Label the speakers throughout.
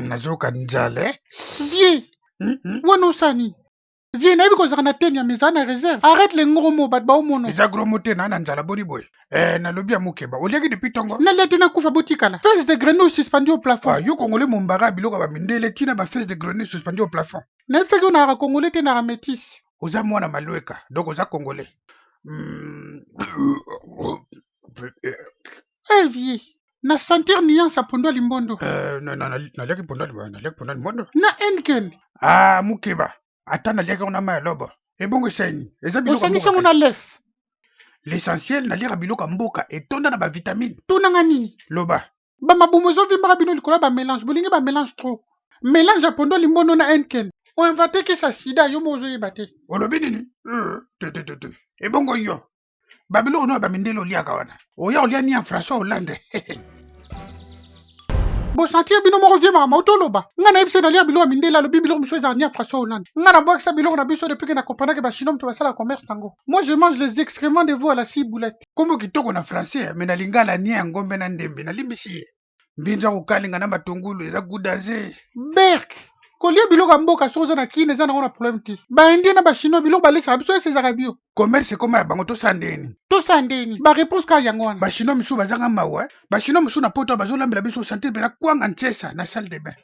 Speaker 1: nazoka njale.
Speaker 2: Vieux, wana osani. Vieux, nayebi kozala na teni ya meza na réserve. Arrête les gros mots bat ba omono.
Speaker 1: Eza gros mots te na njala boni boy. Nalobi ya mukeba. Oliaki depuis tongo.
Speaker 2: Na lete na kufa botikala. Fesse de grenouille suspendue au plafond.
Speaker 1: Yo congolais mombara biloko ba mindele tina ba fesse de grenouille suspendue au plafond.
Speaker 2: Na yebisaki yo na congolais te na métis.
Speaker 1: Oza mwana malweka. Donc oza congolais.
Speaker 2: Vieux. Na sentir nuance ya pondo limbondo.
Speaker 1: Naliaki pondo limbondo.
Speaker 2: Na enken.
Speaker 1: Mukeba. Ata naliaki ona ma lobo. Ebongo seni. Eza biloko
Speaker 2: mboka. Osangi na lef.
Speaker 1: L'essentiel naliaka biloko mboka etonda na ba vitamine.
Speaker 2: Tunanga nini?
Speaker 1: Loba.
Speaker 2: Ba mabumo zo vimbaka bino likola ba mélange. Bolingi ba mélange trop. Mélange ya pondo limbondo na enken. On inventé que ça sida yo mozo yebate.
Speaker 1: Olobi nini? Te. Ebongo yo. Babilo no ba mindelo liaka wana. Oya olia ni en François Hollande.
Speaker 2: Bo sentir bino moko vie mama otoloba. Nga na yebise na lia bilo mindela lobi bilo mso za ni en François Hollande. Nga na boxa bilo na biso depuis que na comprendre que ba chinom to basala commerce tango. Moi je mange les excréments de veau à la ciboulette.
Speaker 1: Kombo kitoko na français mais na lingala ni ya ngombe na ndembe na limbisi. Mbinza kokalinga na matungulu eza gudaze.
Speaker 2: Berk. Kolia biloko mboka soza na kine za na problème ti. Ba indien na ba chinois biloko balesa biso ese bio.
Speaker 1: Commerce koma ya bango to sandeni.
Speaker 2: Ba réponse ka yango wana.
Speaker 1: Ba chinois misu bazanga mawa. Ba chinois misu na poto bazolambela biso santé bena kwanga ntesa na salle de bain.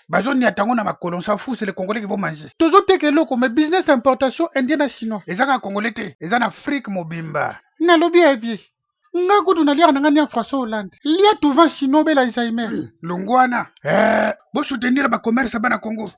Speaker 1: Bazoni atango na makolo sa fou c'est les congolais qui vont manger.
Speaker 2: Tozo teke loko mais business d'importation indien na chinois.
Speaker 1: Ezaka congolais te, eza na Afrique mobimba.
Speaker 2: Na lobi vie. Nga kudu na lia na ngani François Hollande. Lia tout vent chinois bela Alzheimer.
Speaker 1: Longwana. Bo soutenir ba commerce bana Congo.